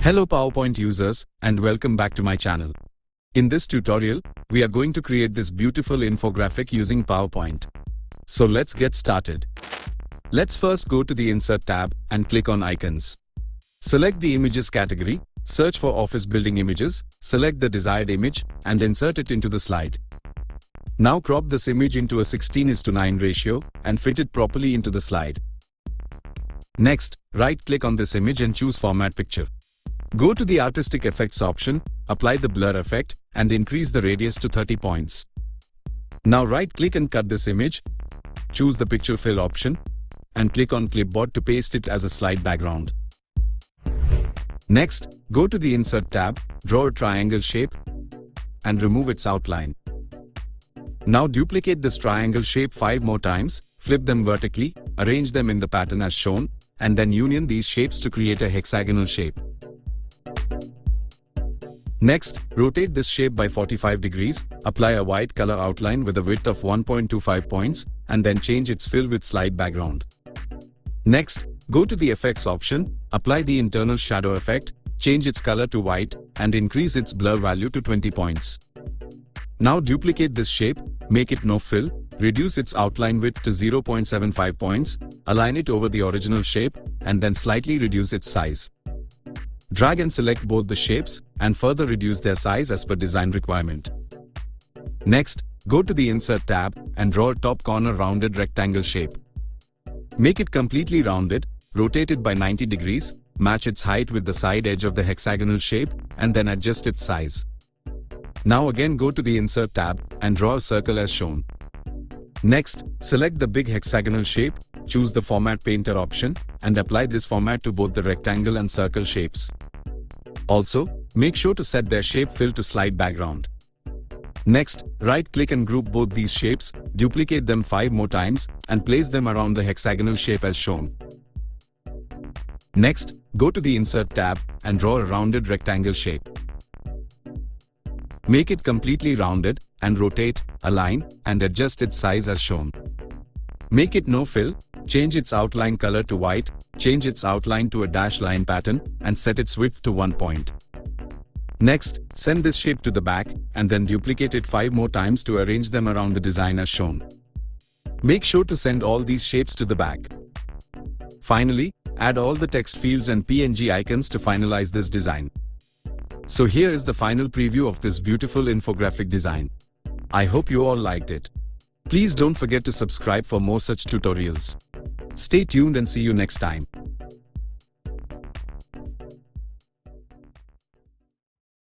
Hello PowerPoint users and welcome back to my channel. In this tutorial, we are going to create this beautiful infographic using PowerPoint. So let's get started. Let's first go to the Insert tab and click on Icons. Select the Images category, search for Office Building Images, select the desired image and insert it into the slide. Now crop this image into a 16:9 ratio and fit it properly into the slide. Next, right-click on this image and choose Format Picture. Go to the Artistic Effects option, apply the blur effect, and increase the radius to 30 points. Now right-click and cut this image, choose the Picture Fill option, and click on Clipboard to paste it as a slide background. Next, go to the Insert tab, draw a triangle shape, and remove its outline. Now duplicate this triangle shape 5 more times, flip them vertically, arrange them in the pattern as shown, and then union these shapes to create a hexagonal shape. Next, rotate this shape by 45 degrees, apply a white color outline with a width of 1.25 points, and then change its fill with slide background. Next, go to the Effects option, apply the internal shadow effect, change its color to white, and increase its blur value to 20 points. Now duplicate this shape, make it no fill, reduce its outline width to 0.75 points, align it over the original shape, and then slightly reduce its size. Drag and select both the shapes and further reduce their size as per design requirement. Next, go to the Insert tab and draw a top corner rounded rectangle shape. Make it completely rounded, rotate it by 90 degrees, match its height with the side edge of the hexagonal shape, and then adjust its size. Now again go to the Insert tab and draw a circle as shown. Next, select the big hexagonal shape, choose the Format Painter option, and apply this format to both the rectangle and circle shapes. Also, make sure to set their shape fill to slide background. Next, right-click and group both these shapes, duplicate them 5 more times, and place them around the hexagonal shape as shown. Next, go to the Insert tab and draw a rounded rectangle shape. Make it completely rounded, and rotate, align, and adjust its size as shown. Make it no fill, change its outline color to white, change its outline to a dash line pattern, and set its width to 1 point. Next, send this shape to the back, and then duplicate it 5 more times to arrange them around the design as shown. Make sure to send all these shapes to the back. Finally, add all the text fields and PNG icons to finalize this design. So here is the final preview of this beautiful infographic design. I hope you all liked it. Please don't forget to subscribe for more such tutorials. Stay tuned and see you next time.